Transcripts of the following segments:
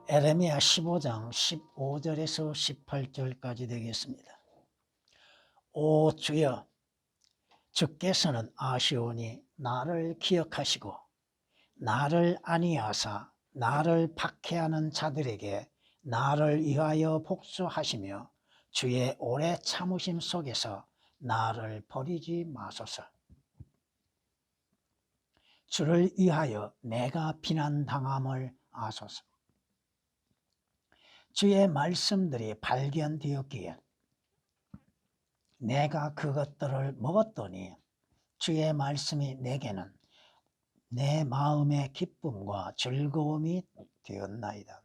에레미야 15장 15절에서 18절까지 되겠습니다. 오 주여, 주께서는 아시오니 나를 기억하시고 나를 안위하사 나를 박해하는 자들에게 나를 위하여 복수하시며 주의 오래 참으심 속에서 나를 버리지 마소서. 주를 위하여 내가 비난당함을 아소서. 주의 말씀들이 발견되었기에 내가 그것들을 먹었더니 주의 말씀이 내게는 내 마음의 기쁨과 즐거움이 되었나이다.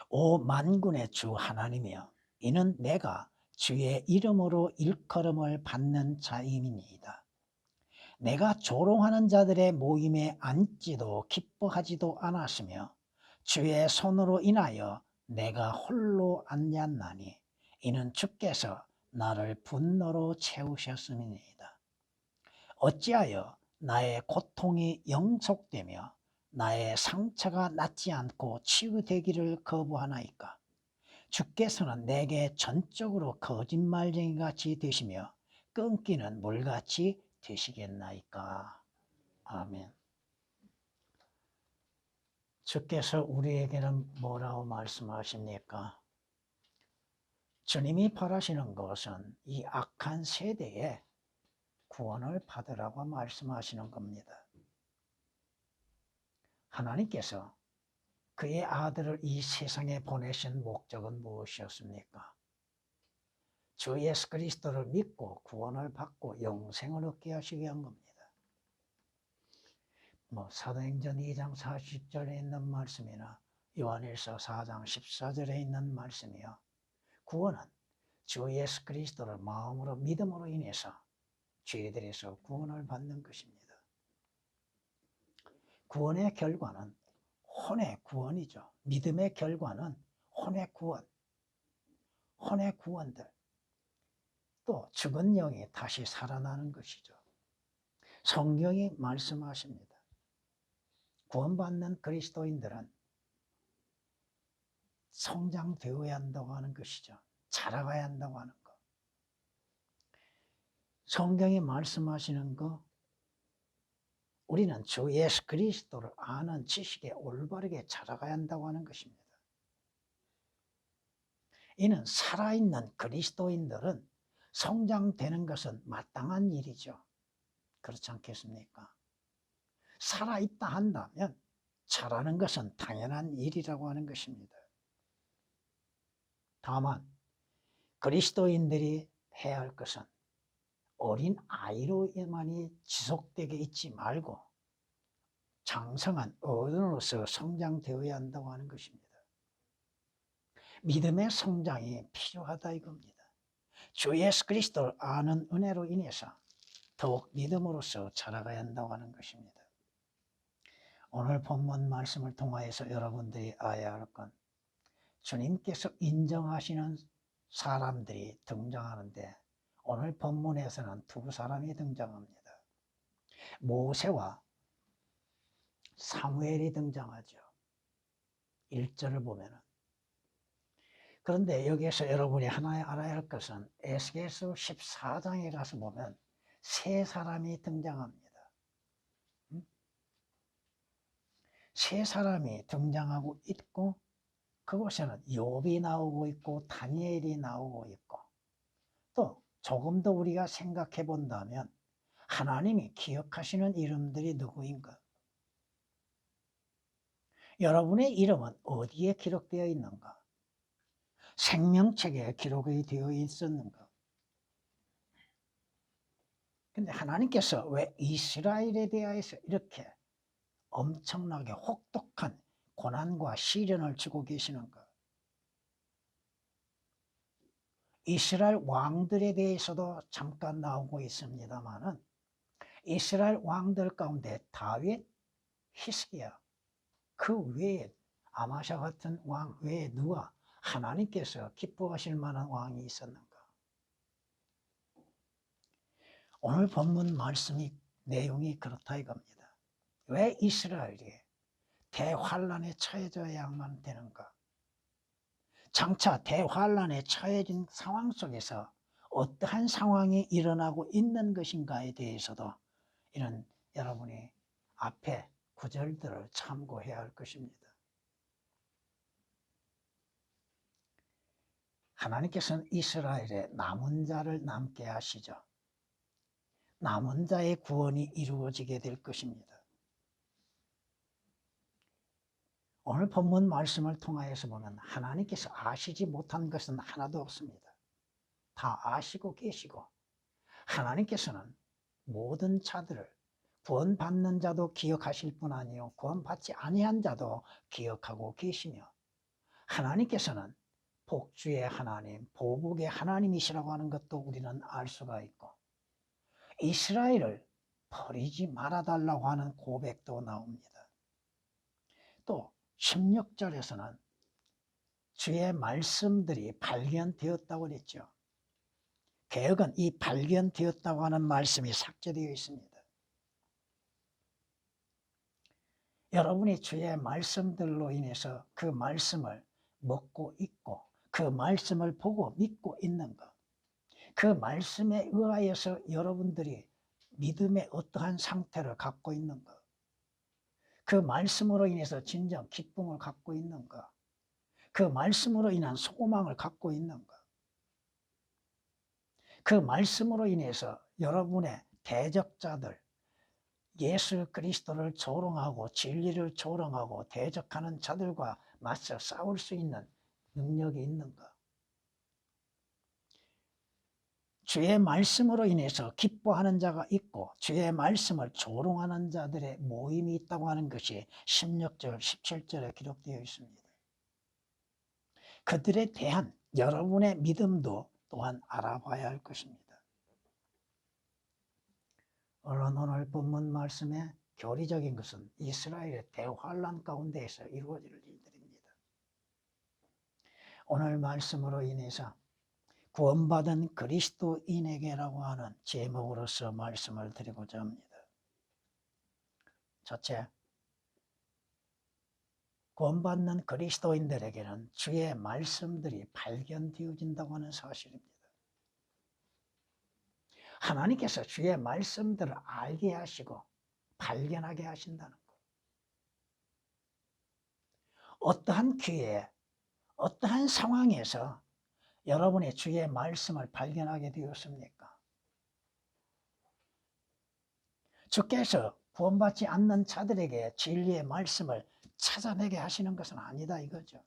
오 만군의 주 하나님이여, 이는 내가 주의 이름으로 일컬음을 받는 자임이니이다. 내가 조롱하는 자들의 모임에 앉지도 기뻐하지도 않았으며 주의 손으로 인하여 내가 홀로 앉았나니 이는 주께서 나를 분노로 채우셨음이니이다. 어찌하여 나의 고통이 영속되며 나의 상처가 낫지 않고 치유되기를 거부하나이까? 주께서는 내게 전적으로 거짓말쟁이 같이 되시며 끊기는 물같이 되시겠나이까? 아멘. 주께서 우리에게는 뭐라고 말씀하십니까? 주님이 바라시는 것은 이 악한 세대에 구원을 받으라고 말씀하시는 겁니다. 하나님께서 그의 아들을 이 세상에 보내신 목적은 무엇이었습니까? 주 예수 그리스도를 믿고 구원을 받고 영생을 얻게 하시기 위한 겁니다. 사도행전 2장 40절에 있는 말씀이나 요한일서 4장 14절에 있는 말씀이요, 구원은 주 예수 그리스도를 마음으로 믿음으로 인해서 죄들에서 구원을 받는 것입니다. 구원의 결과는 혼의 구원이죠. 믿음의 결과는 혼의 구원, 혼의 구원들, 또 죽은 영이 다시 살아나는 것이죠. 성경이 말씀하십니다. 구원받는 그리스도인들은 성장되어야 한다고 하는 것이죠. 자라가야 한다고 하는 것. 성경이 말씀하시는 것, 우리는 주 예수 그리스도를 아는 지식에 올바르게 자라가야 한다고 하는 것입니다. 이는 살아있는 그리스도인들은 성장되는 것은 마땅한 일이죠. 그렇지 않겠습니까? 살아있다 한다면 자라는 것은 당연한 일이라고 하는 것입니다. 다만 그리스도인들이 해야 할 것은 어린 아이로만이 지속되게 있지 말고 장성한 어른으로서 성장되어야 한다고 하는 것입니다. 믿음의 성장이 필요하다 이겁니다. 주 예수 그리스도를 아는 은혜로 인해서 더욱 믿음으로써 자라가야 한다고 하는 것입니다. 오늘 본문 말씀을 통하여서 여러분들이 알아야 할 건, 주님께서 인정하시는 사람들이 등장하는데 오늘 본문에서는 두 사람이 등장합니다. 모세와 사무엘이 등장하죠. 1절을 보면은. 그런데 여기에서 여러분이 하나 알아야 할 것은 에스겔서 14장에 가서 보면 세 사람이 등장합니다. 세 사람이 등장하고 있고, 그곳에는 욥이 나오고 있고 다니엘이 나오고 있고, 또 조금 더 우리가 생각해 본다면 하나님이 기억하시는 이름들이 누구인가? 여러분의 이름은 어디에 기록되어 있는가? 생명책에 기록이 되어 있었는가? 근데 하나님께서 왜 이스라엘에 대하여서 이렇게 엄청나게 혹독한 고난과 시련을 주고 계시는가? 이스라엘 왕들에 대해서도 잠깐 나오고 있습니다만은 이스라엘 왕들 가운데 다윗, 히스기야, 그 외에 아마샤 같은 왕 외에 누가 하나님께서 기뻐하실 만한 왕이 있었는가? 오늘 본문 말씀이 내용이 그렇다 이겁니다. 왜 이스라엘이 대환란에 처해져야만 되는가? 장차 대환란에 처해진 상황 속에서 어떠한 상황이 일어나고 있는 것인가에 대해서도 이런 여러분이 앞에 구절들을 참고해야 할 것입니다. 하나님께서는 이스라엘의 남은 자를 남게 하시죠. 남은 자의 구원이 이루어지게 될 것입니다. 오늘 본문 말씀을 통하여서 보면 하나님께서 아시지 못한 것은 하나도 없습니다. 다 아시고 계시고 하나님께서는 모든 자들을 구원받는 자도 기억하실 뿐 아니요 구원받지 아니한 자도 기억하고 계시며 하나님께서는 복주의 하나님, 보복의 하나님이시라고 하는 것도 우리는 알 수가 있고 이스라엘을 버리지 말아달라고 하는 고백도 나옵니다. 또 16절에서는 주의 말씀들이 발견되었다고 그랬죠. 개역은 이 발견되었다고 하는 말씀이 삭제되어 있습니다. 여러분이 주의 말씀들로 인해서 그 말씀을 먹고 있고 그 말씀을 보고 믿고 있는 것, 그 말씀에 의하여서 여러분들이 믿음의 어떠한 상태를 갖고 있는 것, 그 말씀으로 인해서 진정 기쁨을 갖고 있는 것, 그 말씀으로 인한 소망을 갖고 있는 것, 그 말씀으로 인해서 여러분의 대적자들, 예수 그리스도를 조롱하고 진리를 조롱하고 대적하는 자들과 맞서 싸울 수 있는 능력이 있는가? 주의 말씀으로 인해서 기뻐하는 자가 있고 주의 말씀을 조롱하는 자들의 모임이 있다고 하는 것이 16절, 17절에 기록되어 있습니다. 그들에 대한 여러분의 믿음도 또한 알아봐야 할 것입니다. 오늘 본문 말씀의 교리적인 것은 이스라엘의 대환란 가운데에서 이루어질 일들입니다. 오늘 말씀으로 인해서 구원받은 그리스도인에게라고 하는 제목으로서 말씀을 드리고자 합니다. 첫째, 구원받는 그리스도인들에게는 주의 말씀들이 발견되어진다고 하는 사실입니다. 하나님께서 주의 말씀들을 알게 하시고 발견하게 하신다는 것. 어떠한 기회에 어떠한 상황에서 여러분이 주의 말씀을 발견하게 되었습니까? 주께서 구원받지 않는 자들에게 진리의 말씀을 찾아내게 하시는 것은 아니다 이거죠.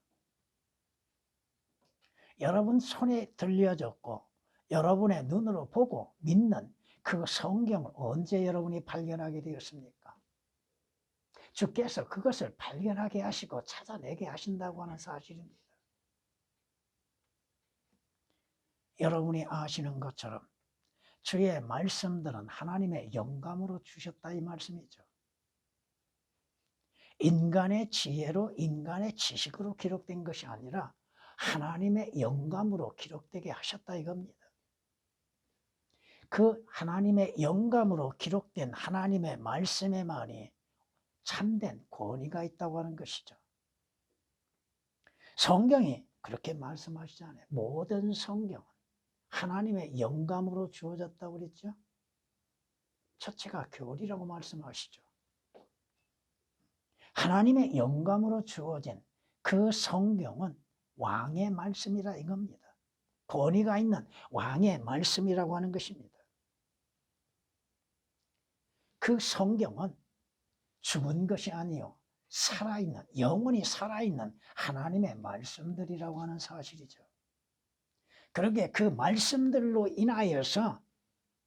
여러분 손에 들려졌고 여러분의 눈으로 보고 믿는 그 성경을 언제 여러분이 발견하게 되었습니까? 주께서 그것을 발견하게 하시고 찾아내게 하신다고 하는 사실입니다. 여러분이 아시는 것처럼 주의 말씀들은 하나님의 영감으로 주셨다 이 말씀이죠. 인간의 지혜로 인간의 지식으로 기록된 것이 아니라 하나님의 영감으로 기록되게 하셨다 이겁니다. 그 하나님의 영감으로 기록된 하나님의 말씀에만이 참된 권위가 있다고 하는 것이죠. 성경이 그렇게 말씀하시잖아요. 모든 성경은 하나님의 영감으로 주어졌다고 그랬죠. 첫째가 교리라고 말씀하시죠. 하나님의 영감으로 주어진 그 성경은 왕의 말씀이라 이겁니다. 권위가 있는 왕의 말씀이라고 하는 것입니다. 그 성경은 죽은 것이 아니요 살아있는, 영원히 살아있는 하나님의 말씀들이라고 하는 사실이죠. 그러기에 그 말씀들로 인하여서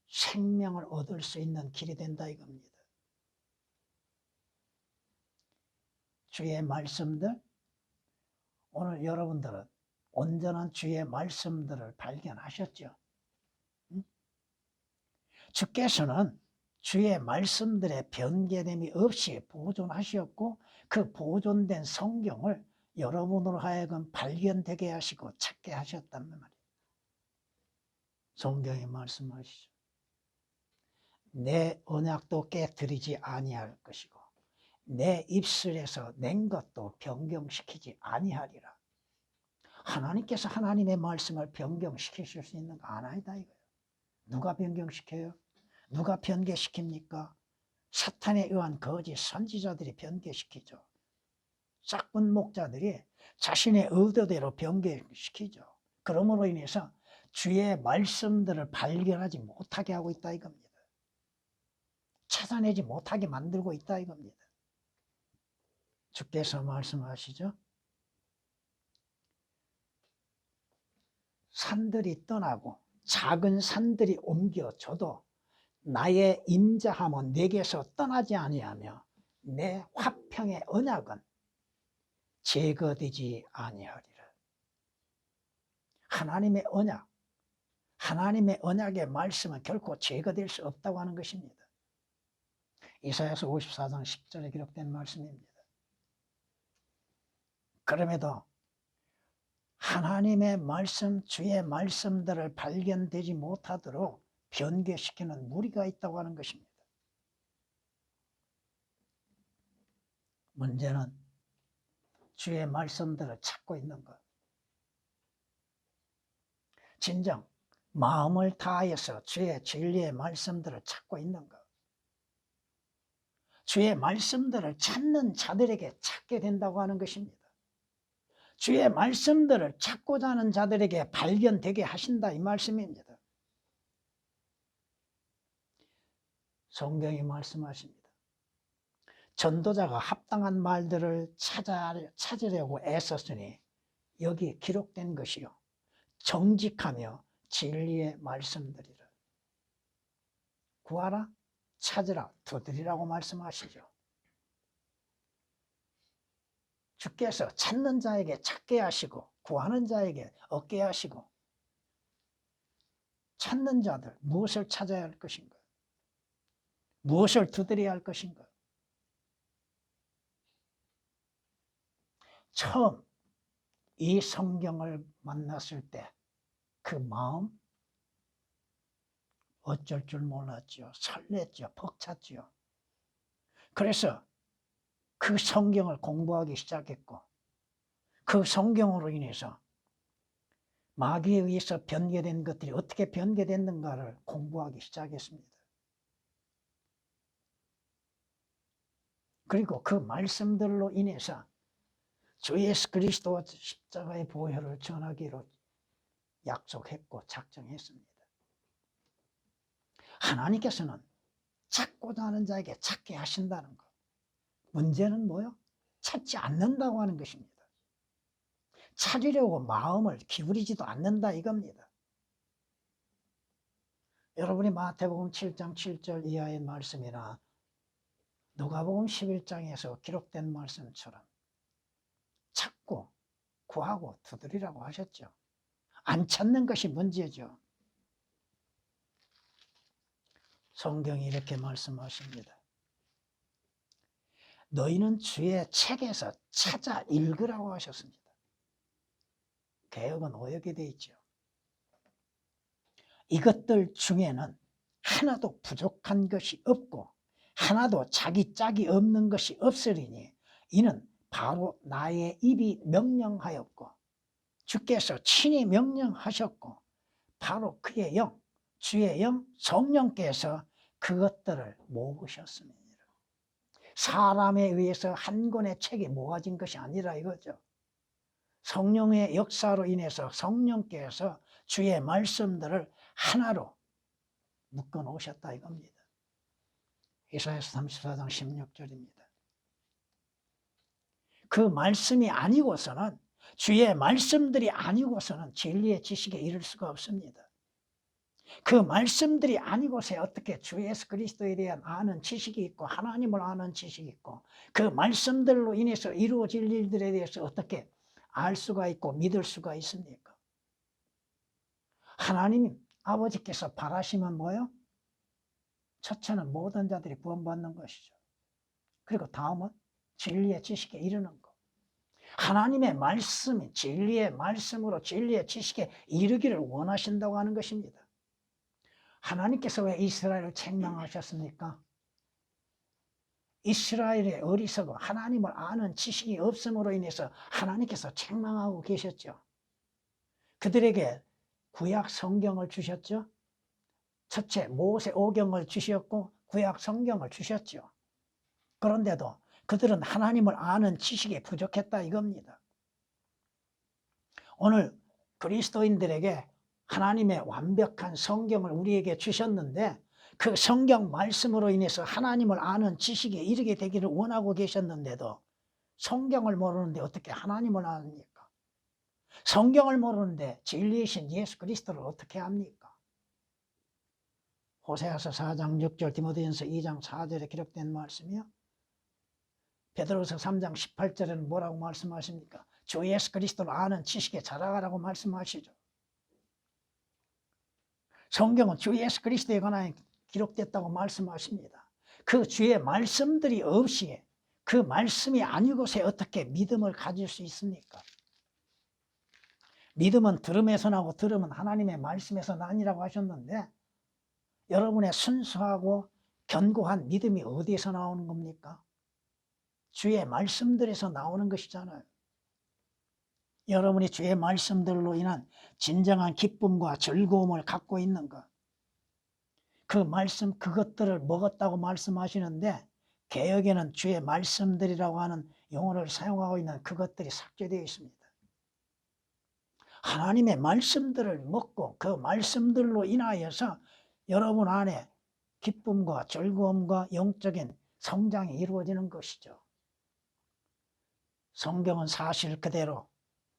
생명을 얻을 수 있는 길이 된다 이겁니다. 주의 말씀들, 오늘 여러분들은 온전한 주의 말씀들을 발견하셨죠? 주께서는 주의 말씀들의 변개됨이 없이 보존하셨고 그 보존된 성경을 여러분으로 하여금 발견되게 하시고 찾게 하셨단 말이에요. 성경에 말씀하시죠. 내 언약도 깨뜨리지 아니할 것이고 내 입술에서 낸 것도 변경시키지 아니하리라. 하나님께서 하나님의 말씀을 변경시키실 수 있는 거 아니다 이거예요. 누가 변경시켜요? 누가 변개시킵니까? 사탄에 의한 거짓 선지자들이 변개시키죠. 짝분 목자들이 자신의 의도대로 변개시키죠. 그러므로 인해서 주의 말씀들을 발견하지 못하게 하고 있다 이겁니다. 찾아내지 못하게 만들고 있다 이겁니다. 주께서 말씀하시죠. 산들이 떠나고 작은 산들이 옮겨져도 나의 인자함은 내게서 떠나지 아니하며 내 화평의 언약은 제거되지 아니하리라. 하나님의 언약, 하나님의 언약의 말씀은 결코 제거될 수 없다고 하는 것입니다. 이사야서 54장 10절에 기록된 말씀입니다. 그럼에도 하나님의 말씀, 주의 말씀들을 발견되지 못하도록 변개시키는 무리가 있다고 하는 것입니다. 문제는 주의 말씀들을 찾고 있는 것. 진정 마음을 다하여서 주의 진리의 말씀들을 찾고 있는 것. 주의 말씀들을 찾는 자들에게 찾게 된다고 하는 것입니다. 주의 말씀들을 찾고자 하는 자들에게 발견되게 하신다 이 말씀입니다. 성경이 말씀하십니다. 전도자가 합당한 말들을 찾으려고 애썼으니 여기 기록된 것이요 정직하며 진리의 말씀들이라. 구하라, 찾으라, 두드리라고 말씀하시죠. 주께서 찾는 자에게 찾게 하시고 구하는 자에게 얻게 하시고, 찾는 자들 무엇을 찾아야 할 것인가? 무엇을 두드려야 할 것인가? 처음 이 성경을 만났을 때 그 마음 어쩔 줄 몰랐죠. 설렜죠. 벅찼죠. 그래서 그 성경을 공부하기 시작했고, 그 성경으로 인해서 마귀에 의해서 변개된 것들이 어떻게 변개됐는가를 공부하기 시작했습니다. 그리고 그 말씀들로 인해서 주 예수 그리스도와 십자가의 보혈을 전하기로 약속했고 작정했습니다. 하나님께서는 찾고자 하는 자에게 찾게 하신다는 것. 문제는 뭐요? 찾지 않는다고 하는 것입니다. 찾으려고 마음을 기울이지도 않는다 이겁니다. 여러분이 마태복음 7장 7절 이하의 말씀이나 누가복음 11장에서 기록된 말씀처럼 찾고 구하고 두드리라고 하셨죠. 안 찾는 것이 문제죠. 성경이 이렇게 말씀하십니다. 너희는 주의 책에서 찾아 읽으라고 하셨습니다. 개역은 오역이 되어 있죠. 이것들 중에는 하나도 부족한 것이 없고 하나도 자기 짝이 없는 것이 없으리니 이는 바로 나의 입이 명령하였고 주께서 친히 명령하셨고 바로 그의 영, 주의 영, 성령께서 그것들을 모으셨습니다. 사람에 의해서 한 권의 책이 모아진 것이 아니라 이거죠. 성령의 역사로 인해서 성령께서 주의 말씀들을 하나로 묶어 놓으셨다 이겁니다. 이사야서 34장 16절입니다. 그 말씀이 아니고서는, 주의 말씀들이 아니고서는 진리의 지식에 이를 수가 없습니다. 그 말씀들이 아니고서 어떻게 주 예수 그리스도에 대한 아는 지식이 있고 하나님을 아는 지식이 있고 그 말씀들로 인해서 이루어질 일들에 대해서 어떻게 알 수가 있고 믿을 수가 있습니까? 하나님 아버지께서 바라시면 뭐요? 첫째는 모든 자들이 구원받는 것이죠. 그리고 다음은 진리의 지식에 이르는 것. 하나님의 말씀이 진리의 말씀으로 진리의 지식에 이르기를 원하신다고 하는 것입니다. 하나님께서 왜 이스라엘을 책망하셨습니까? 이스라엘의 어리석어 하나님을 아는 지식이 없음으로 인해서 하나님께서 책망하고 계셨죠. 그들에게 구약 성경을 주셨죠. 첫째 모세오경을 주셨고 구약 성경을 주셨죠. 그런데도 그들은 하나님을 아는 지식이 부족했다 이겁니다. 오늘 그리스도인들에게 하나님의 완벽한 성경을 우리에게 주셨는데 그 성경 말씀으로 인해서 하나님을 아는 지식에 이르게 되기를 원하고 계셨는데도 성경을 모르는데 어떻게 하나님을 아십니까? 성경을 모르는데 진리이신 예수 그리스도를 어떻게 압니까? 호세아서 4장 6절, 디모데전서 2장 4절에 기록된 말씀이요. 베드로서 3장 18절에는 뭐라고 말씀하십니까? 주 예수 그리스도를 아는 지식에 자라가라고 말씀하시죠. 성경은 주 예수 그리스도에 관하여 기록됐다고 말씀하십니다. 그 주의 말씀들이 없이 그 말씀이 아니고서 어떻게 믿음을 가질 수 있습니까? 믿음은 들음에서 나고 들음은 하나님의 말씀에서 나니라고 하셨는데 여러분의 순수하고 견고한 믿음이 어디에서 나오는 겁니까? 주의 말씀들에서 나오는 것이잖아요. 여러분이 주의 말씀들로 인한 진정한 기쁨과 즐거움을 갖고 있는 것, 그 말씀 그것들을 먹었다고 말씀하시는데 개역에는 주의 말씀들이라고 하는 용어를 사용하고 있는 그것들이 삭제되어 있습니다. 하나님의 말씀들을 먹고 그 말씀들로 인하여서 여러분 안에 기쁨과 즐거움과 영적인 성장이 이루어지는 것이죠. 성경은 사실 그대로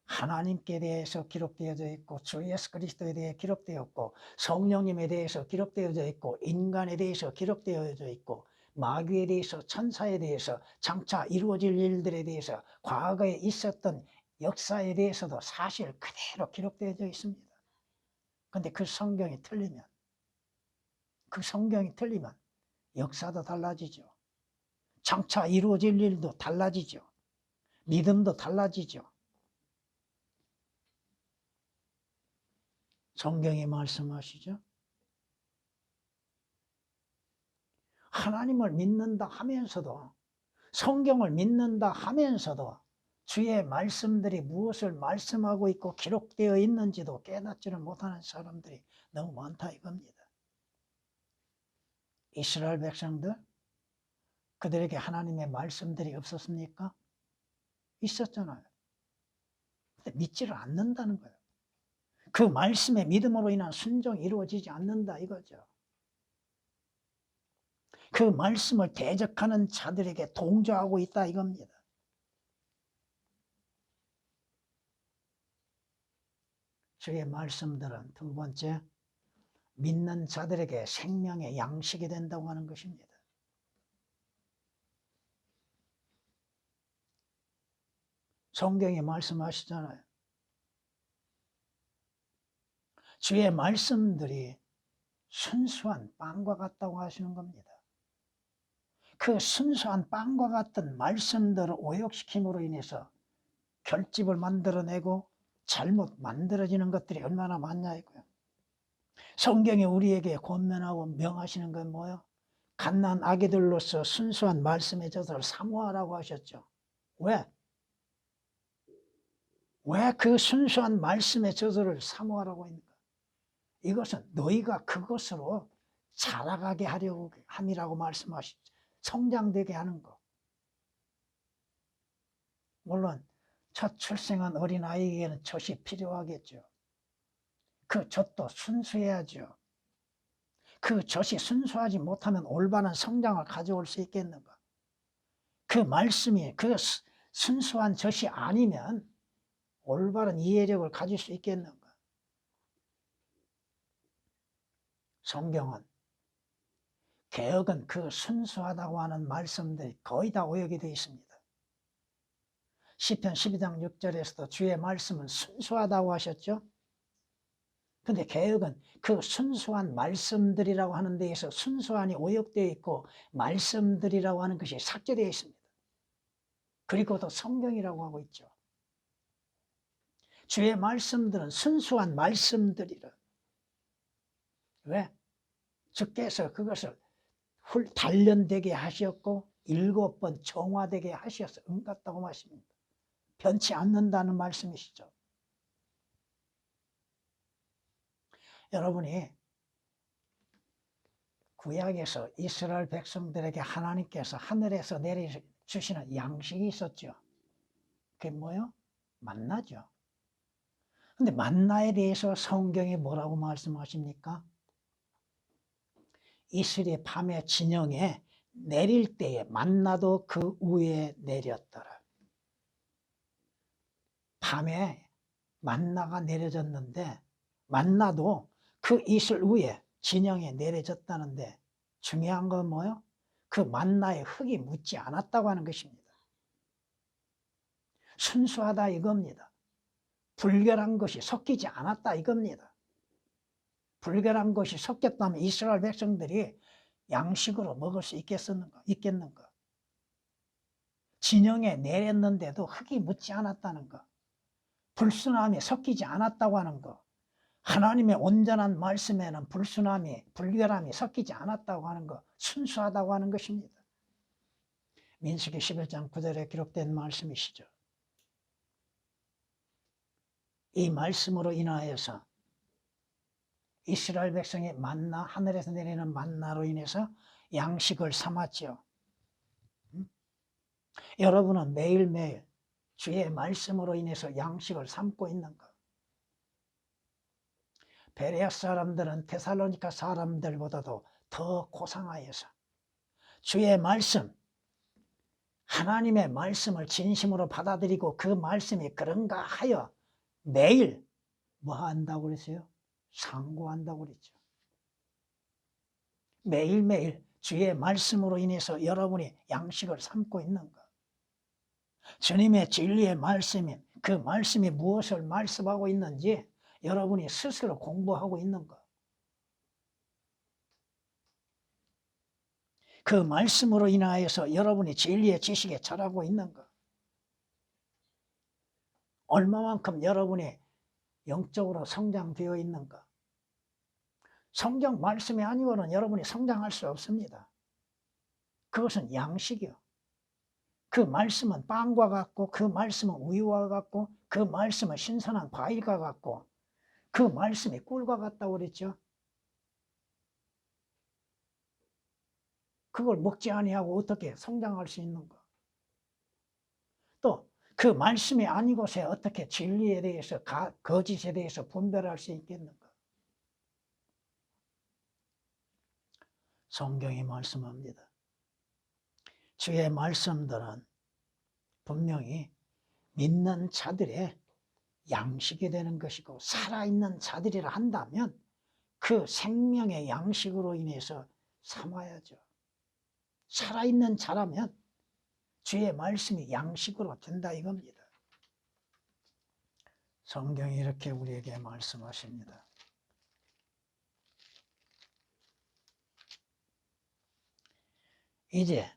하나님께 대해서 기록되어져 있고 주 예수 그리스도에 대해 기록되었고 성령님에 대해서 기록되어져 있고 인간에 대해서 기록되어져 있고 마귀에 대해서 천사에 대해서 장차 이루어질 일들에 대해서 과거에 있었던 역사에 대해서도 사실 그대로 기록되어져 있습니다. 그런데 그 성경이 틀리면 역사도 달라지죠. 장차 이루어질 일도 달라지죠. 믿음도 달라지죠. 성경이 말씀하시죠. 하나님을 믿는다 하면서도 성경을 믿는다 하면서도 주의 말씀들이 무엇을 말씀하고 있고 기록되어 있는지도 깨닫지를 못하는 사람들이 너무 많다 이겁니다. 이스라엘 백성들 그들에게 하나님의 말씀들이 없었습니까? 있었잖아요. 근데 믿지를 않는다는 거예요. 그 말씀의 믿음으로 인한 순종이 이루어지지 않는다 이거죠. 그 말씀을 대적하는 자들에게 동조하고 있다 이겁니다. 주의 말씀들은 두 번째, 믿는 자들에게 생명의 양식이 된다고 하는 것입니다. 성경에 말씀하시잖아요. 주의 말씀들이 순수한 빵과 같다고 하시는 겁니다. 그 순수한 빵과 같은 말씀들을 오역시킴으로 인해서 결집을 만들어내고 잘못 만들어지는 것들이 얼마나 많냐 이거예요. 성경이 우리에게 권면하고 명하시는 건 뭐예요? 갓난 아기들로서 순수한 말씀의 젖을 사모하라고 하셨죠. 왜? 왜 그 순수한 말씀의 젖을 사모하라고 했는가? 이것은 너희가 그것으로 자라가게 하려고 함이라고 말씀하시죠. 성장되게 하는 것. 물론 첫 출생한 어린아이에게는 젖이 필요하겠죠. 그 젖도 순수해야죠. 그 젖이 순수하지 못하면 올바른 성장을 가져올 수 있겠는가? 그 말씀이 그 순수한 젖이 아니면 올바른 이해력을 가질 수 있겠는가? 성경은 개역은 그 순수하다고 하는 말씀들이 거의 다 오역이 되어 있습니다. 시편 12장 6절에서도 주의 말씀은 순수하다고 하셨죠. 근데 개역은 그 순수한 말씀들이라고 하는 데에서 순수한이 오역되어 있고 말씀들이라고 하는 것이 삭제되어 있습니다. 그리고 또 성경이라고 하고 있죠. 주의 말씀들은 순수한 말씀들이라. 왜? 주께서 그것을 단련되게 하셨고 7번 정화되게 하셔서 응답다고 말씀입니다. 변치 않는다는 말씀이시죠. 여러분이 구약에서 이스라엘 백성들에게 하나님께서 하늘에서 내려주시는 양식이 있었죠. 그게 뭐예요? 만나죠. 근데 만나에 대해서 성경이 뭐라고 말씀하십니까? 이슬이 밤에 진영에 내릴 때에 만나도 그 위에 내렸더라. 밤에 만나가 내려졌는데 만나도 그 이슬 위에 진영에 내려졌다는데 중요한 건 뭐예요? 그 만나에 흙이 묻지 않았다고 하는 것입니다. 순수하다 이겁니다. 불결한 것이 섞이지 않았다 이겁니다. 불결한 것이 섞였다면 이스라엘 백성들이 양식으로 먹을 수 있겠는가? 진영에 내렸는데도 흙이 묻지 않았다는 것, 불순함이 섞이지 않았다고 하는 것, 하나님의 온전한 말씀에는 불결함이 섞이지 않았다고 하는 것, 순수하다고 하는 것입니다. 민수기 11장 9절에 기록된 말씀이시죠. 이 말씀으로 인하여서 이스라엘 백성이 만나, 하늘에서 내리는 만나로 인해서 양식을 삼았죠. 여러분은 매일매일 주의 말씀으로 인해서 양식을 삼고 있는가? 베레아 사람들은 데살로니가 사람들보다도 더 고상하여서 주의 말씀, 하나님의 말씀을 진심으로 받아들이고 그 말씀이 그런가 하여 매일 뭐 한다고 그랬어요? 상고한다고 그랬죠. 매일매일 주의 말씀으로 인해서 여러분이 양식을 삼고 있는가? 주님의 진리의 말씀이 그 말씀이 무엇을 말씀하고 있는지 여러분이 스스로 공부하고 있는가? 그 말씀으로 인하여서 여러분이 진리의 지식에 자라고 있는가? 얼마만큼 여러분이 영적으로 성장되어 있는가? 성경 말씀이 아니고는 여러분이 성장할 수 없습니다. 그것은 양식이요. 그 말씀은 빵과 같고 그 말씀은 우유와 같고 그 말씀은 신선한 과일과 같고 그 말씀이 꿀과 같다고 그랬죠. 그걸 먹지 아니하고 어떻게 성장할 수 있는가? 또 그 말씀이 아니고서 어떻게 진리에 대해서 거짓에 대해서 분별할 수 있겠는가? 성경이 말씀합니다. 주의 말씀들은 분명히 믿는 자들의 양식이 되는 것이고 살아있는 자들이라 한다면 그 생명의 양식으로 인해서 삼아야죠. 살아있는 자라면 주의 말씀이 양식으로 된다 이겁니다. 성경이 이렇게 우리에게 말씀하십니다. 이제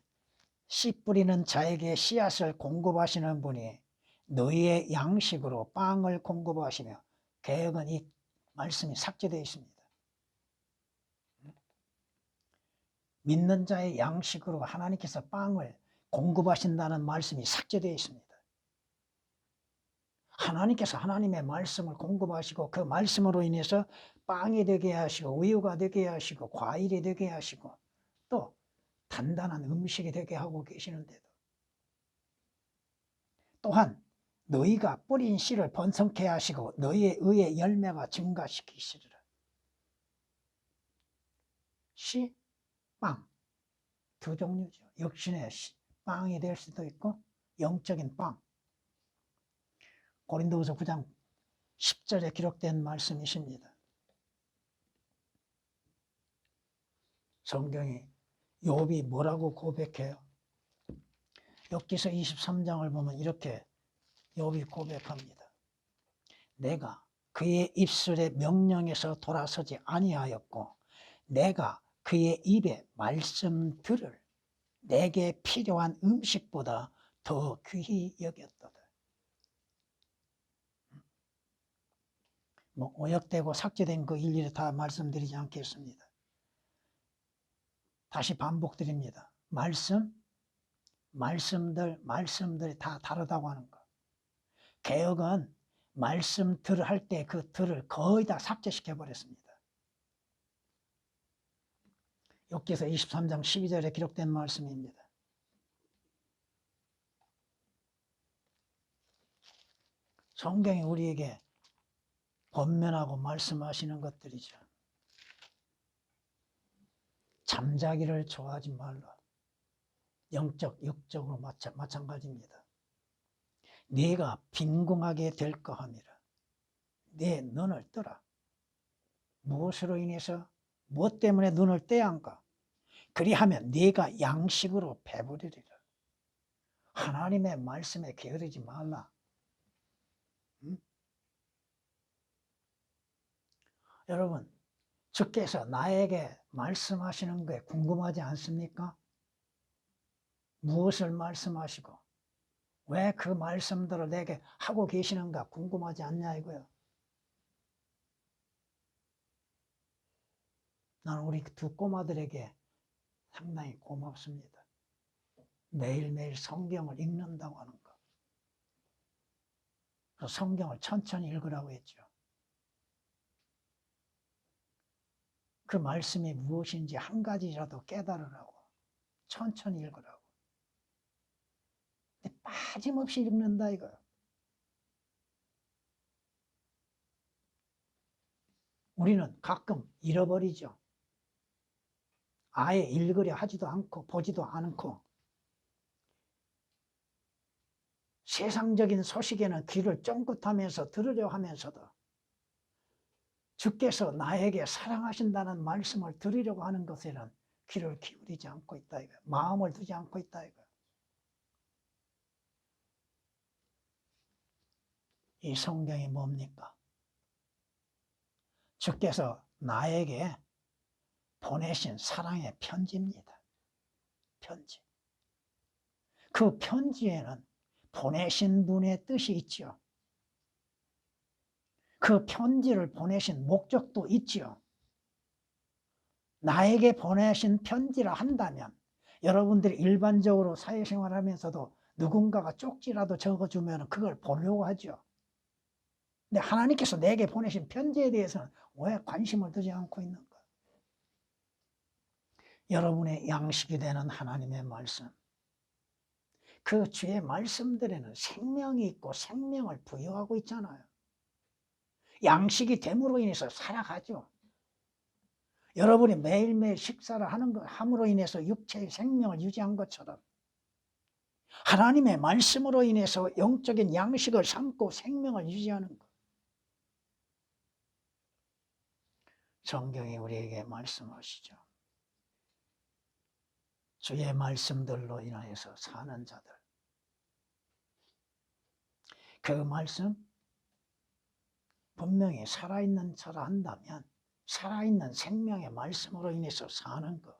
씨 뿌리는 자에게 씨앗을 공급하시는 분이 너희의 양식으로 빵을 공급하시며 개역은 이 말씀이 삭제되어 있습니다. 믿는 자의 양식으로 하나님께서 빵을 공급하신다는 말씀이 삭제되어 있습니다. 하나님께서 하나님의 말씀을 공급하시고 그 말씀으로 인해서 빵이 되게 하시고 우유가 되게 하시고 과일이 되게 하시고 또 단단한 음식이 되게 하고 계시는데도 또한 너희가 뿌린 씨를 번성케 하시고 너희의 의의 열매가 증가시키시리라. 씨, 빵 두 종류죠. 육신의 빵이 될 수도 있고 영적인 빵. 고린도후서 9장 10절에 기록된 말씀이십니다. 성경이 욥이 뭐라고 고백해요? 욥기서 23장을 보면 이렇게 욥이 고백합니다. 내가 그의 입술의 명령에서 돌아서지 아니하였고 내가 그의 입의 말씀들을 내게 필요한 음식보다 더 귀히 여겼도다. 오역되고 삭제된 그 일일이 다 말씀드리지 않겠습니다. 다시 반복드립니다. 말씀, 말씀들이 다 다르다고 하는 거. 개혁은 말씀 할 때 그 들을 거의 다 삭제시켜 버렸습니다. 욥기서 23장 12절에 기록된 말씀입니다. 성경이 우리에게 권면하고 말씀하시는 것들이죠. 잠자기를 좋아하지 말라. 육적으로 마찬가지입니다. 네가 빈궁하게 될 거함이라. 네 눈을 뜨라. 무엇으로 인해서 무엇 때문에 눈을 떼야 한가? 그리하면 네가 양식으로 배부르리라. 하나님의 말씀에 게으르지 말라. 여러분, 주께서 나에게 말씀하시는 게 궁금하지 않습니까? 무엇을 말씀하시고 왜 그 말씀들을 내게 하고 계시는가 궁금하지 않냐 이거요. 나는 우리 두 꼬마들에게 상당히 고맙습니다. 매일매일 성경을 읽는다고 하는 거. 성경을 천천히 읽으라고 했죠. 그 말씀이 무엇인지 한 가지라도 깨달으라고. 천천히 읽으라고. 근데 빠짐없이 읽는다 이거요. 우리는 가끔 잃어버리죠. 아예 읽으려 하지도 않고 보지도 않고 세상적인 소식에는 귀를 쫑긋하면서 들으려 하면서도 주께서 나에게 사랑하신다는 말씀을 들으려고 하는 것에는 귀를 기울이지 않고 있다 이거예요. 마음을 두지 않고 있다 이거예요. 이 성경이 뭡니까? 주께서 나에게 보내신 사랑의 편지입니다. 편지. 그 편지에는 보내신 분의 뜻이 있죠. 그 편지를 보내신 목적도 있죠. 나에게 보내신 편지라 한다면 여러분들이 일반적으로 사회생활하면서도 누군가가 쪽지라도 적어주면 그걸 보려고 하죠. 근데 하나님께서 내게 보내신 편지에 대해서는 왜 관심을 두지 않고 있는가? 여러분의 양식이 되는 하나님의 말씀. 그 주의 말씀들에는 생명이 있고 생명을 부여하고 있잖아요. 양식이 됨으로 인해서 살아가죠. 여러분이 매일매일 식사를 함으로 인해서 육체의 생명을 유지한 것처럼 하나님의 말씀으로 인해서 영적인 양식을 삼고 생명을 유지하는 것. 성경이 우리에게 말씀하시죠. 주의 말씀들로 인하여서 사는 자들. 그 말씀 분명히 살아있는 자라 한다면 살아있는 생명의 말씀으로 인해서 사는 것.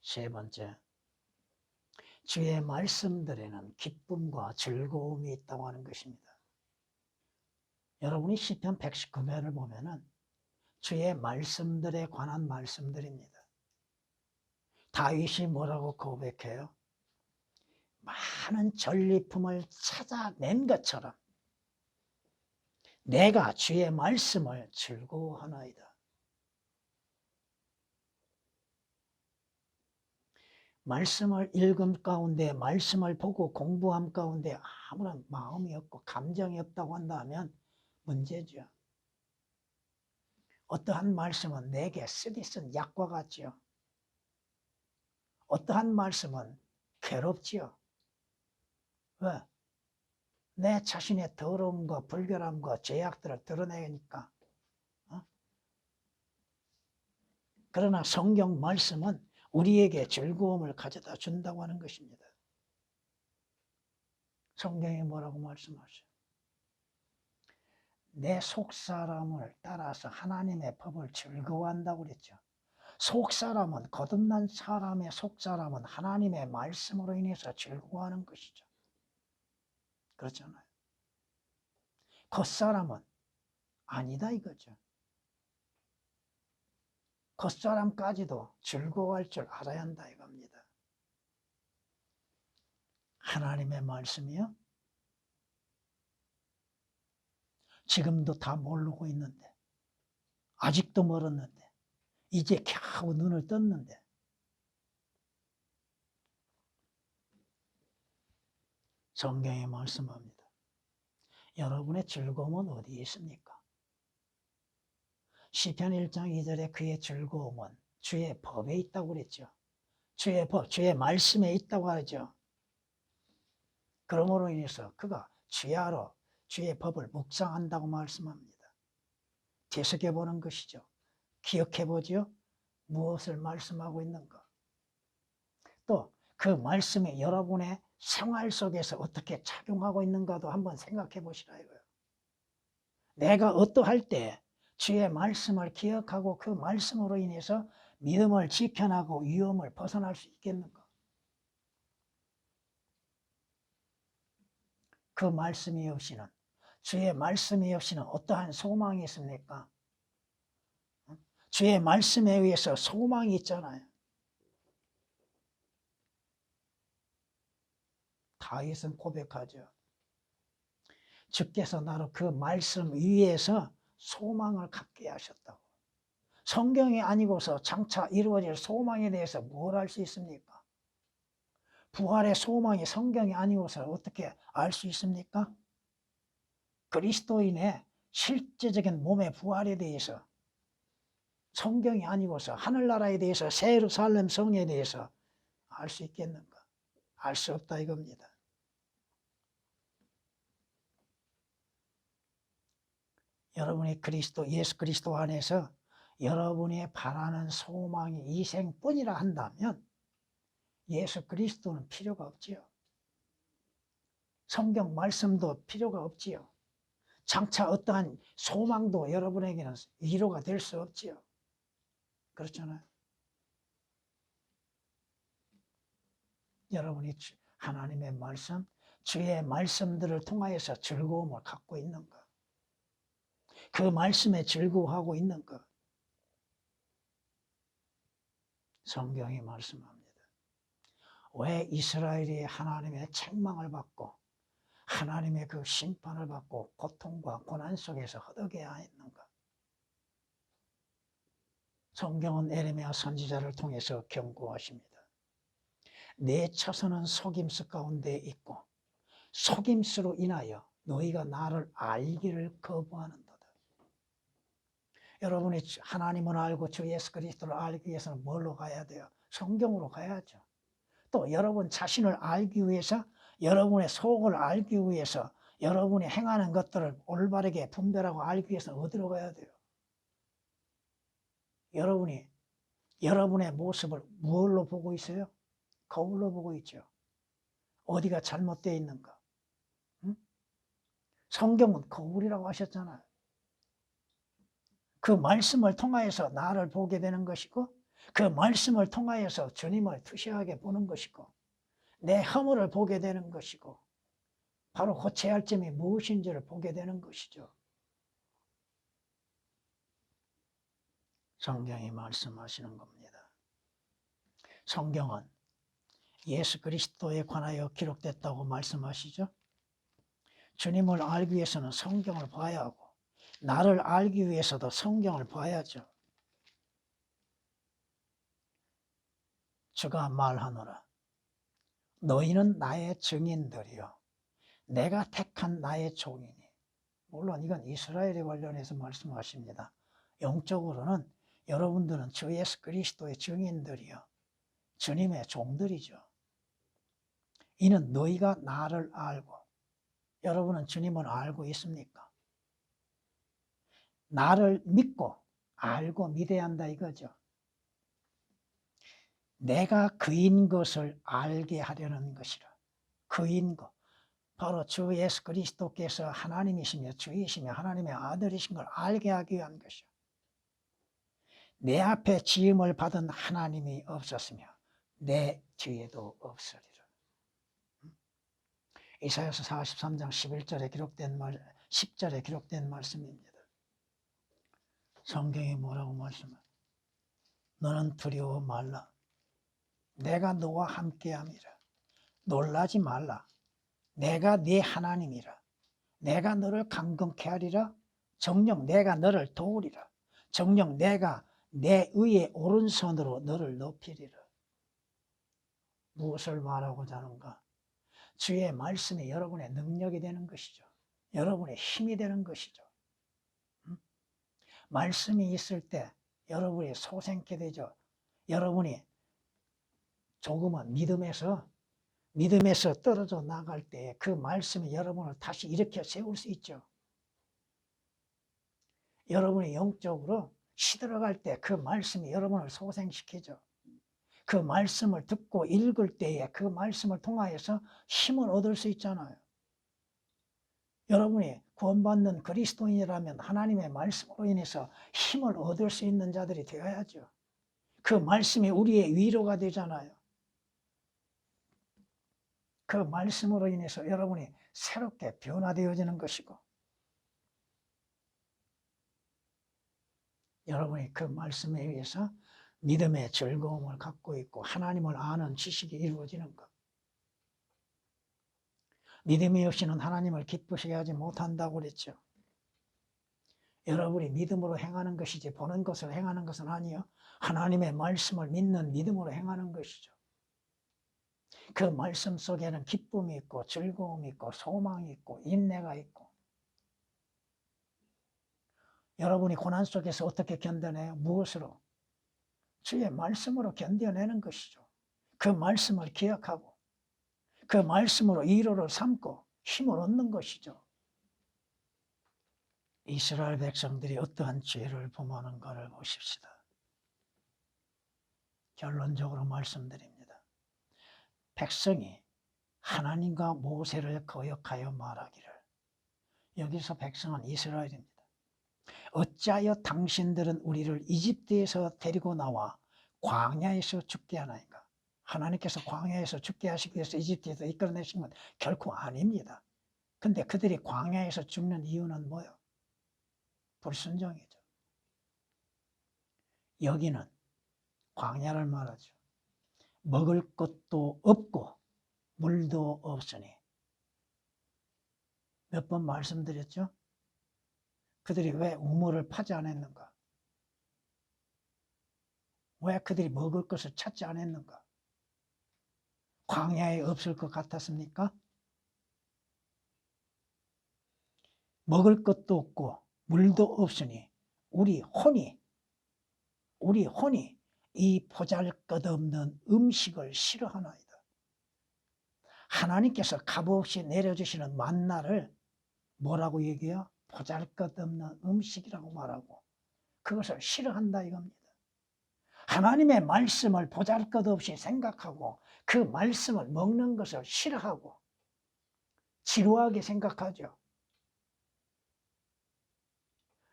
세 번째, 주의 말씀들에는 기쁨과 즐거움이 있다고 하는 것입니다. 여러분이 시편 119편을 보면은 주의 말씀들에 관한 말씀들입니다. 다윗이 뭐라고 고백해요? 많은 전리품을 찾아낸 것처럼 내가 주의 말씀을 즐거워하나이다. 말씀을 읽음 가운데 말씀을 보고 공부함 가운데 아무런 마음이 없고 감정이 없다고 한다면 문제죠. 어떠한 말씀은 내게 쓰디 쓴 약과 같죠. 어떠한 말씀은 괴롭지요. 왜? 내 자신의 더러움과 불결함과 죄악들을 드러내니까. 그러나 성경 말씀은 우리에게 즐거움을 가져다 준다고 하는 것입니다. 성경이 뭐라고 말씀하셔요? 내 속사람을 따라서 하나님의 법을 즐거워한다고 그랬죠. 속사람은 거듭난 사람의 속사람은 하나님의 말씀으로 인해서 즐거워하는 것이죠. 그렇잖아요. 겉사람은 아니다 이거죠. 겉사람까지도 즐거워할 줄 알아야 한다 이겁니다. 하나님의 말씀이요? 지금도 다 모르고 있는데, 아직도 멀었는데, 이제 겨우 눈을 떴는데, 성경에 말씀합니다. 여러분의 즐거움은 어디에 있습니까? 시편 1장 2절에 그의 즐거움은 주의 법에 있다고 그랬죠. 주의 법, 주의 말씀에 있다고 하죠. 그러므로 인해서 그가 주야로 주의 법을 묵상한다고 말씀합니다. 되새겨 보는 것이죠. 기억해 보죠. 무엇을 말씀하고 있는가. 또 그 말씀이 여러분의 생활 속에서 어떻게 작용하고 있는가도 한번 생각해 보시라 이거예요. 내가 어떠할 때 주의 말씀을 기억하고 그 말씀으로 인해서 믿음을 지켜나고 위험을 벗어날 수 있겠는가? 그 말씀이 없이는, 주의 말씀이 없이는 어떠한 소망이 있습니까? 주의 말씀에 의해서 소망이 있잖아요. 다윗은 고백하죠. 주께서 나로 그 말씀 위에서 소망을 갖게 하셨다고. 성경이 아니고서 장차 이루어질 소망에 대해서 뭘 알 수 있습니까? 부활의 소망이 성경이 아니고서 어떻게 알 수 있습니까? 그리스도인의 실제적인 몸의 부활에 대해서 성경이 아니고서 하늘나라에 대해서 새 예루살렘 성에 대해서 알 수 있겠는가? 알 수 없다 이겁니다. 여러분이 예수 그리스도 안에서 여러분이 바라는 소망이 이 생뿐이라 한다면 예수 그리스도는 필요가 없지요. 성경 말씀도 필요가 없지요. 장차 어떠한 소망도 여러분에게는 위로가 될 수 없지요. 그렇잖아요. 여러분이 하나님의 말씀, 주의 말씀들을 통하여서 즐거움을 갖고 있는가? 그 말씀에 즐거워하고 있는가? 성경이 말씀합니다. 왜 이스라엘이 하나님의 책망을 받고 하나님의 그 심판을 받고 고통과 고난 속에서 허덕여야 했는가? 성경은 에레미야 선지자를 통해서 경고하십니다. 내 처소는 속임수 가운데 있고 속임수로 인하여 너희가 나를 알기를 거부하는도다. 여러분이 하나님을 알고 주 예수 그리스도를 알기 위해서는 뭘로 가야 돼요? 성경으로 가야죠. 또 여러분 자신을 알기 위해서, 여러분의 속을 알기 위해서, 여러분이 행하는 것들을 올바르게 분별하고 알기 위해서는 어디로 가야 돼요? 여러분이 여러분의 모습을 무엇로 보고 있어요? 거울로 보고 있죠. 어디가 잘못되어 있는가? 응? 성경은 거울이라고 하셨잖아요. 그 말씀을 통하여서 나를 보게 되는 것이고, 그 말씀을 통하여서 주님을 투시하게 보는 것이고, 내 허물을 보게 되는 것이고, 바로 고쳐야 할 점이 무엇인지를 보게 되는 것이죠. 성경이 말씀하시는 겁니다. 성경은 예수 그리스도에 관하여 기록됐다고 말씀하시죠. 주님을 알기 위해서는 성경을 봐야 하고 나를 알기 위해서도 성경을 봐야죠. 주가 말하노라. 너희는 나의 증인들이요 내가 택한 나의 종이니. 물론 이건 이스라엘에 관련해서 말씀하십니다. 영적으로는 여러분들은 주 예수 그리스도의 증인들이요 주님의 종들이죠. 이는 너희가 나를 알고, 여러분은 주님을 알고 있습니까? 나를 믿고 알고 믿어야 한다 이거죠. 내가 그인 것을 알게 하려는 것이라. 그인 것, 바로 주 예수 그리스도께서 하나님이시며 주이시며 하나님의 아들이신 걸 알게 하기 위한 것이요. 내 앞에 지음을 받은 하나님이 없었으며 내 뒤에도 없으리라. 이사야서 43장 11절에 기록된 10절에 기록된 말씀입니다. 성경이 뭐라고 말씀해? 너는 두려워 말라. 내가 너와 함께함이라. 놀라지 말라. 내가 네 하나님이라. 내가 너를 강건케 하리라. 정녕 내가 너를 도우리라. 정녕 내가 내 의의 오른손으로 너를 높이리라. 무엇을 말하고자 하는가? 주의 말씀이 여러분의 능력이 되는 것이죠. 여러분의 힘이 되는 것이죠. 말씀이 있을 때 여러분이 소생케 되죠. 여러분이 조금은 믿음에서 떨어져 나갈 때 그 말씀이 여러분을 다시 일으켜 세울 수 있죠. 여러분이 영적으로 시들어갈 때 그 말씀이 여러분을 소생시키죠. 그 말씀을 듣고 읽을 때에 그 말씀을 통하여서 힘을 얻을 수 있잖아요. 여러분이 구원받는 그리스도인이라면 하나님의 말씀으로 인해서 힘을 얻을 수 있는 자들이 되어야죠. 그 말씀이 우리의 위로가 되잖아요. 그 말씀으로 인해서 여러분이 새롭게 변화되어지는 것이고, 여러분이 그 말씀에 의해서 믿음의 즐거움을 갖고 있고 하나님을 아는 지식이 이루어지는 것. 믿음이 없이는 하나님을 기쁘시게 하지 못한다고 그랬죠. 여러분이 믿음으로 행하는 것이지 보는 것을 행하는 것은 아니요. 하나님의 말씀을 믿는 믿음으로 행하는 것이죠. 그 말씀 속에는 기쁨이 있고 즐거움이 있고 소망이 있고 인내가 있고. 여러분이 고난 속에서 어떻게 견뎌내요? 무엇으로? 주의 말씀으로 견뎌내는 것이죠. 그 말씀을 기억하고 그 말씀으로 위로를 삼고 힘을 얻는 것이죠. 이스라엘 백성들이 어떠한 죄를 범하는가를 보십시다. 결론적으로 말씀드립니다. 백성이 하나님과 모세를 거역하여 말하기를, 여기서 백성은 이스라엘입니다. 어찌하여 당신들은 우리를 이집트에서 데리고 나와 광야에서 죽게 하나이까? 하나님께서 광야에서 죽게 하시기 위해서 이집트에서 이끌어내신 건 결코 아닙니다. 근데 그들이 광야에서 죽는 이유는 뭐예요? 불순종이죠. 여기는 광야를 말하죠. 먹을 것도 없고 물도 없으니. 몇 번 말씀드렸죠? 그들이 왜 우물을 파지 않았는가? 왜 그들이 먹을 것을 찾지 않았는가? 광야에 없을 것 같았습니까? 먹을 것도 없고 물도 없으니 우리 혼이 이 보잘것없는 음식을 싫어하나이다. 하나님께서 값없이 내려주시는 만나를 뭐라고 얘기해요? 보잘것없는 음식이라고 말하고 그것을 싫어한다 이겁니다. 하나님의 말씀을 보잘것없이 생각하고 그 말씀을 먹는 것을 싫어하고 지루하게 생각하죠.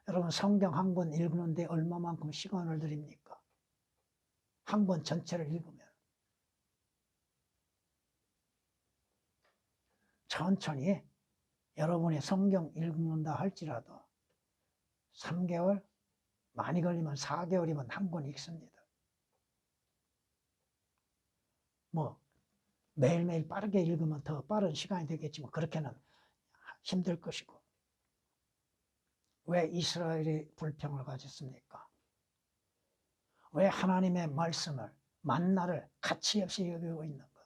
여러분 성경 한 권 읽는데 얼마만큼 시간을 드립니까? 한 권 전체를 읽으면 천천히 여러분이 성경 읽는다 할지라도 3개월, 많이 걸리면 4개월이면 한 권 읽습니다. 뭐 매일매일 빠르게 읽으면 더 빠른 시간이 되겠지만 그렇게는 힘들 것이고. 왜 이스라엘이 불평을 가졌습니까? 왜 하나님의 말씀을, 만나를 가치 없이 여기고 있는가?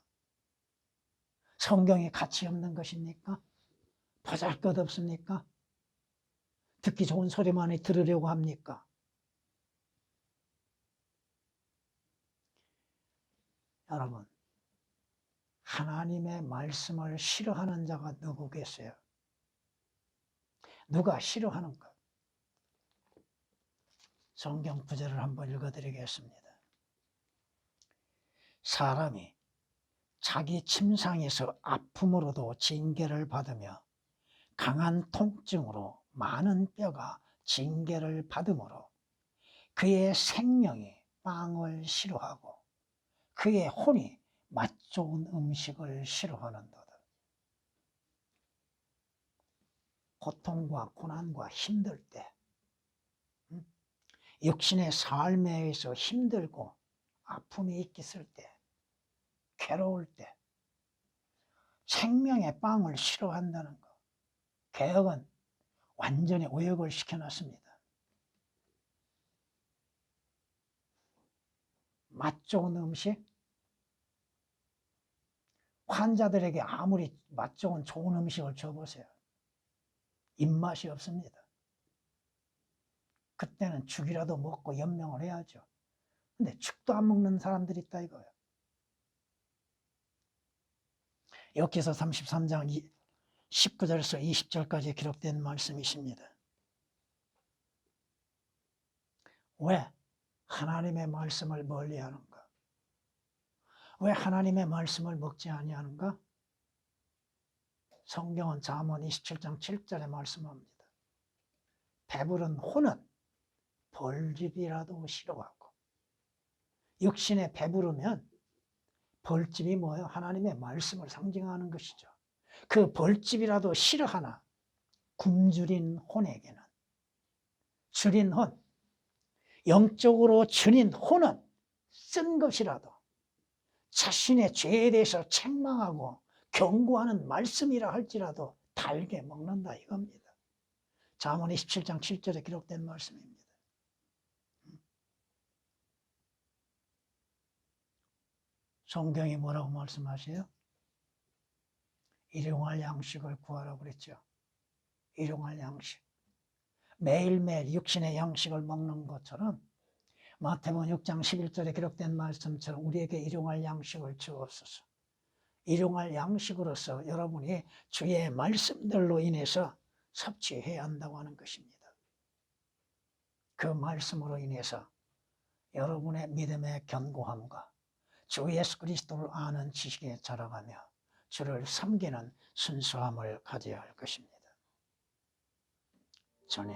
성경이 가치 없는 것입니까? 보잘것없습니까? 듣기 좋은 소리만 들으려고 합니까? 여러분, 하나님의 말씀을 싫어하는 자가 누구 계세요? 누가 싫어하는가? 성경 구절을 한번 읽어드리겠습니다. 사람이 자기 침상에서 아픔으로도 징계를 받으며 강한 통증으로 많은 뼈가 징계를 받으므로 그의 생명이 빵을 싫어하고 그의 혼이 맛 좋은 음식을 싫어하는도다. 고통과 고난과 힘들 때, 육신의 삶에 의해서 힘들고 아픔이 있을 때, 괴로울 때 생명의 빵을 싫어한다는 거. 개혁은 완전히 오역을 시켜놨습니다. 맛 좋은 음식, 환자들에게 아무리 맛 좋은 음식을 줘보세요. 입맛이 없습니다. 그때는 죽이라도 먹고 연명을 해야죠. 근데 죽도 안 먹는 사람들이 있다 이거예요. 여기서 33장 19절에서 20절까지 기록된 말씀이십니다. 왜 하나님의 말씀을 멀리하는가? 왜 하나님의 말씀을 먹지 아니하는가? 성경은 잠언 27장 7절에 말씀합니다. 배부른 혼은 벌집이라도 싫어하고, 육신에 배부르면 벌집이 뭐예요? 하나님의 말씀을 상징하는 것이죠. 그 벌집이라도 싫어하나 굶주린 혼에게는, 줄인 혼, 영적으로 줄인 혼은 쓴 것이라도 자신의 죄에 대해서 책망하고 경고하는 말씀이라 할지라도 달게 먹는다 이겁니다. 잠언 27장 7절에 기록된 말씀입니다. 성경이 뭐라고 말씀하세요? 일용할 양식을 구하라고 그랬죠. 일용할 양식. 매일매일 육신의 양식을 먹는 것처럼 마태복음 6장 11절에 기록된 말씀처럼 우리에게 일용할 양식을 주옵소서. 일용할 양식으로서 여러분이 주의 말씀들로 인해서 섭취해야 한다고 하는 것입니다. 그 말씀으로 인해서 여러분의 믿음의 견고함과 주 예수 그리스도를 아는 지식에 자라가며 주를 섬기는 순수함을 가져야 할 것입니다. 주님,